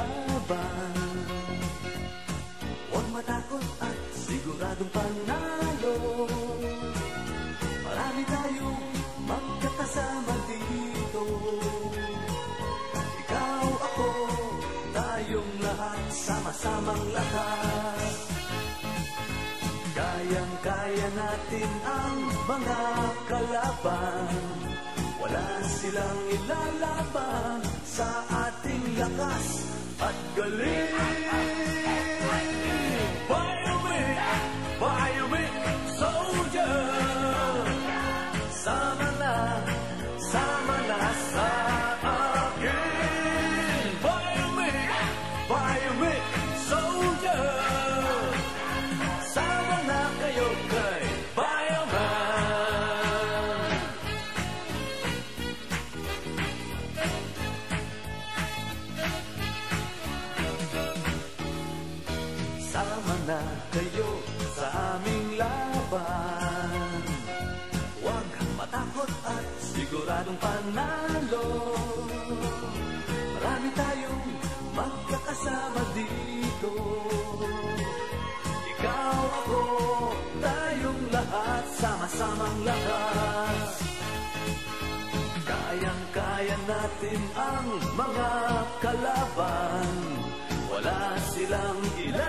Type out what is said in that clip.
laban. Huwag matakot at siguradong panalo. Marami tayong magkakasama dito. Ikaw, ako, tayong lahat, sama-samang lahat. Kayang-kaya natin ang mga kalaban. Wala silang ilalaban sa ating lakas at galing. Bionic soldier, sama na sa akin. Bionic soldier, sama na kayo kay Bioman. Sama na kayo sa aming laban. Huwag matakot at siguradong panalo. Marami tayong magkakasama dito. Ikaw, ako, tayong lahat, sama-samang lakas. Kayang-kaya natin ang mga kalaban. Wala silang ilan.